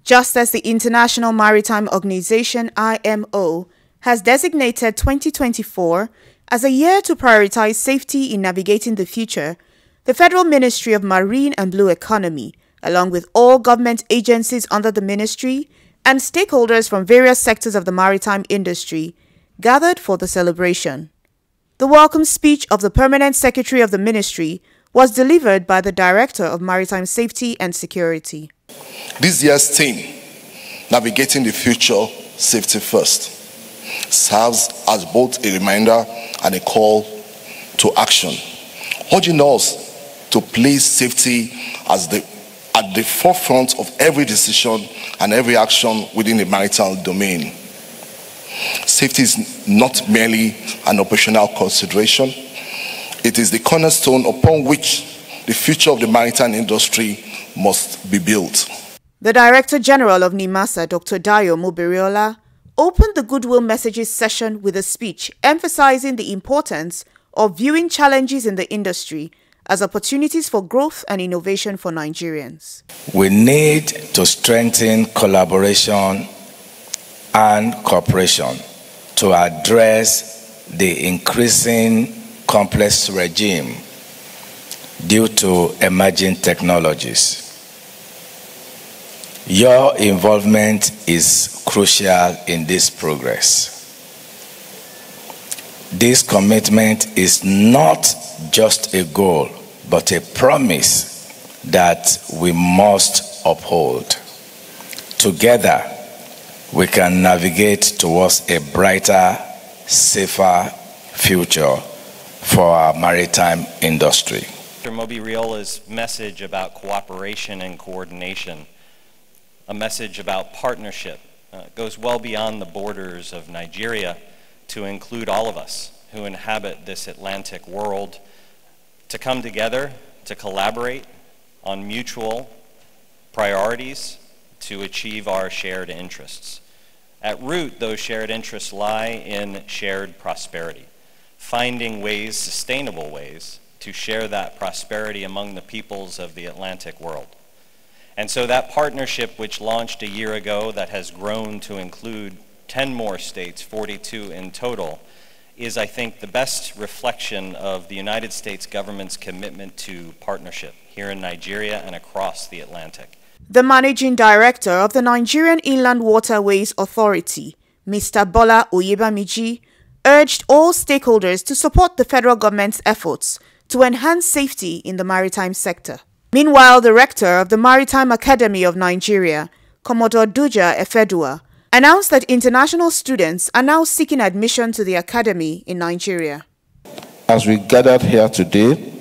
Just as the International Maritime Organization (IMO) has designated 2024 as a year to prioritize safety in navigating the future, the Federal Ministry of Marine and Blue Economy, along with all government agencies under the ministry and stakeholders from various sectors of the maritime industry, gathered for the celebration. The welcome speech of the Permanent Secretary of the Ministry was delivered by the Director of Maritime Safety and Security. This year's theme, Navigating the Future, Safety First, serves as both a reminder and a call to action, urging us to place safety at the forefront of every decision and every action within the maritime domain. Safety is not merely an operational consideration. It is the cornerstone upon which the future of the maritime industry must be built. The Director General of Nimasa, Dr. Dayo Mobiriola, opened the Goodwill Messages session with a speech emphasizing the importance of viewing challenges in the industry as opportunities for growth and innovation for Nigerians. We need to strengthen collaboration and cooperation to address the increasing complex regime due to emerging technologies. Your involvement is crucial in this progress. This commitment is not just a goal, but a promise that we must uphold. Together, we can navigate towards a brighter, safer future for our maritime industry. Dr. Mobiriola's message about cooperation and coordination, a message about partnership, goes well beyond the borders of Nigeria to include all of us who inhabit this Atlantic world, to come together, to collaborate on mutual priorities to achieve our shared interests. At root, those shared interests lie in shared prosperity, finding ways, sustainable ways, to share that prosperity among the peoples of the Atlantic world. And so that partnership, which launched a year ago, that has grown to include 10 more states, 42 in total, is, I think, the best reflection of the United States government's commitment to partnership here in Nigeria and across the Atlantic. The Managing Director of the Nigerian Inland Waterways Authority, Mr. Bola Oyebamiji, urged all stakeholders to support the federal government's efforts to enhance safety in the maritime sector. Meanwhile, the Rector of the Maritime Academy of Nigeria, Commodore Duja Efedua, announced that international students are now seeking admission to the academy in Nigeria. As we gathered here today,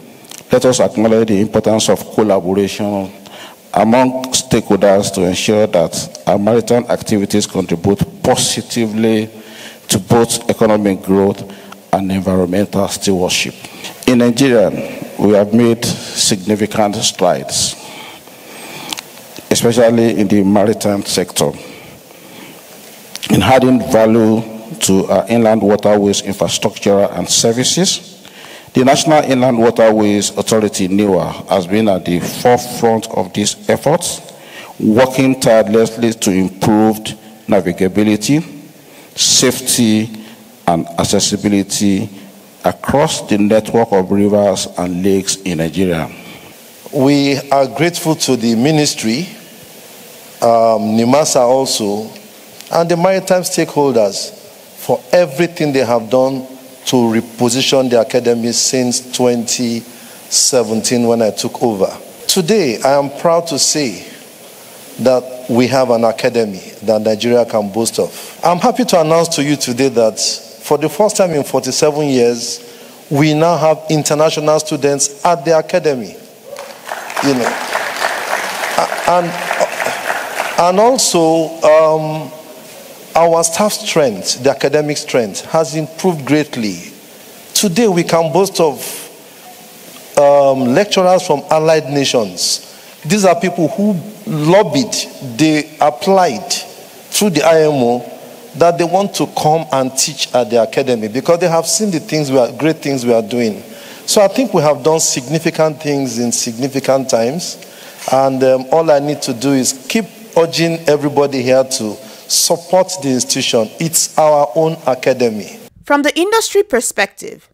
let us acknowledge the importance of collaboration among stakeholders to ensure that our maritime activities contribute positively to both economic growth and environmental stewardship. In Nigeria, we have made significant strides, especially in the maritime sector, in adding value to our inland waterways infrastructure and services. The National Inland Waterways Authority, NIWA, has been at the forefront of these efforts, working tirelessly to improve navigability, safety, and accessibility across the network of rivers and lakes in Nigeria. We are grateful to the ministry, Nimasa also, and the maritime stakeholders for everything they have done to reposition the academy since 2017 when I took over. Today, I am proud to say that we have an academy that Nigeria can boast of. I'm happy to announce to you today that for the first time in 47 years, we now have international students at the academy. You know, and also our staff strength, the academic strength, has improved greatly. Today we can boast of lecturers from allied nations. These are people who lobbied, they applied through the IMO that they want to come and teach at the academy because they have seen the things great things we are doing. So I think we have done significant things in significant times, and all I need to do is keep urging everybody here to support the institution. It's our own academy. From the industry perspective,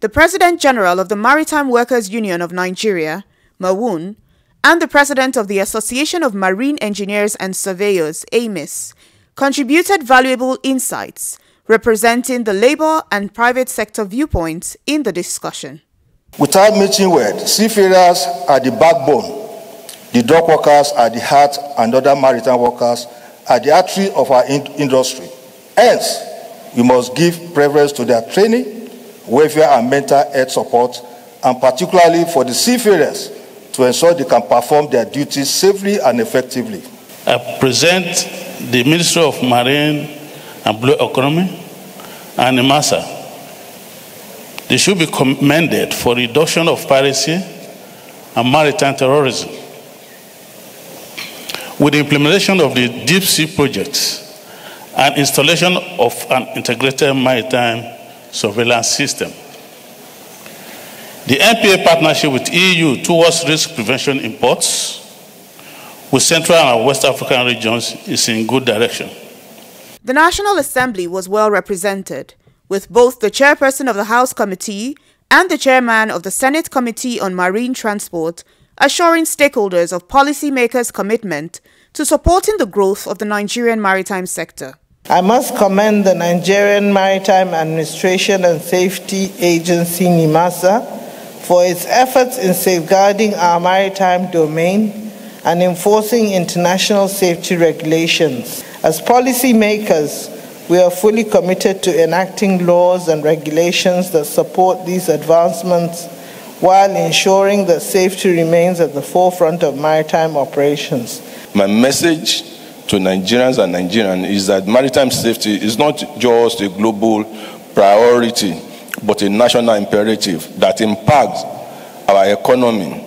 the President General of the Maritime Workers Union of Nigeria, MAWUN, and the President of the Association of Marine Engineers and Surveyors, AMIS, contributed valuable insights representing the labor and private sector viewpoints in the discussion. Without meeting words, seafarers are the backbone, the dock workers are the heart, and other maritime workers are the artery of our industry. Hence, we must give preference to their training, welfare and mental health support, and particularly for the seafarers to ensure they can perform their duties safely and effectively. I present the Ministry of Marine and Blue Economy and Nimasa. They should be commended for reduction of piracy and maritime terrorism. With the implementation of the deep sea projects and installation of an integrated maritime surveillance system. The NPA partnership with EU towards risk prevention in ports with Central and West African regions is in good direction. The National Assembly was well represented, with both the chairperson of the House Committee and the chairman of the Senate Committee on Marine Transport assuring stakeholders of policymakers' commitment to supporting the growth of the Nigerian maritime sector. I must commend the Nigerian Maritime Administration and Safety Agency, Nimasa, for its efforts in safeguarding our maritime domain and enforcing international safety regulations. As policymakers, we are fully committed to enacting laws and regulations that support these advancements while ensuring that safety remains at the forefront of maritime operations. My message to Nigerians and Nigerians is that maritime safety is not just a global priority, but a national imperative that impacts our economy,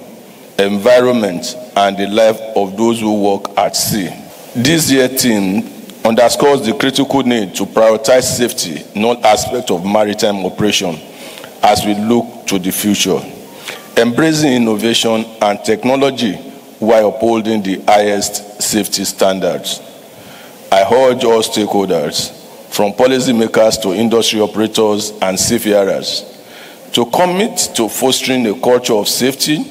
environment, and the life of those who work at sea. This year's theme underscores the critical need to prioritize safety in all aspects of maritime operation as we look to the future, embracing innovation and technology while upholding the highest safety standards. I urge all stakeholders, from policymakers to industry operators and seafarers, to commit to fostering a culture of safety,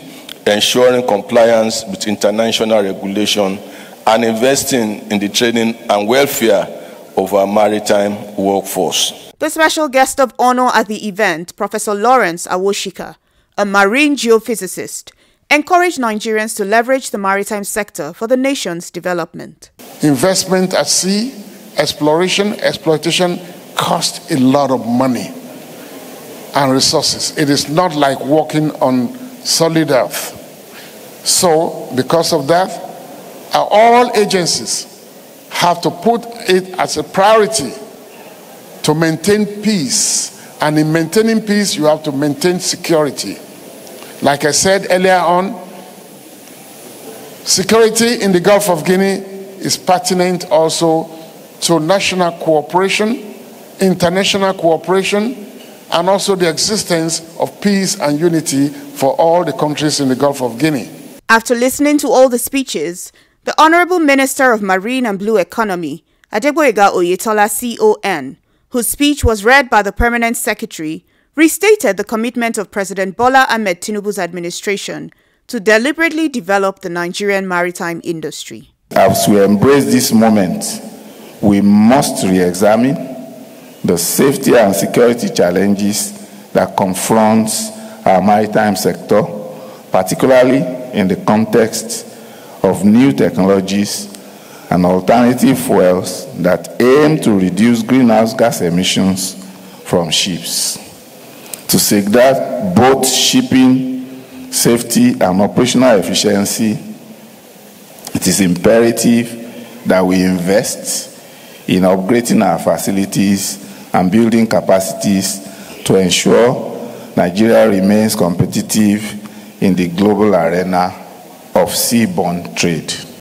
ensuring compliance with international regulation, and investing in the training and welfare of our maritime workforce. The special guest of honor at the event, Professor Lawrence Awoshika, a marine geophysicist, encouraged Nigerians to leverage the maritime sector for the nation's development. Investment at sea, exploration, exploitation cost a lot of money and resources. It is not like walking on solid earth. So, because of that, all agencies have to put it as a priority to maintain peace. And in maintaining peace, you have to maintain security. Like I said earlier on, security in the Gulf of Guinea is pertinent also to national cooperation, international cooperation, and also the existence of peace and unity for all the countries in the Gulf of Guinea. After listening to all the speeches, the Honorable Minister of Marine and Blue Economy, Adegboyega Oyetola CON, whose speech was read by the Permanent Secretary, restated the commitment of President Bola Ahmed Tinubu's administration to deliberately develop the Nigerian maritime industry. As we embrace this moment, we must re-examine the safety and security challenges that confront our maritime sector, particularly in the context of new technologies and alternative fuels that aim to reduce greenhouse gas emissions from ships. To safeguard both shipping safety and operational efficiency, it is imperative that we invest in upgrading our facilities and building capacities to ensure Nigeria remains competitive in the global arena of seaborne trade.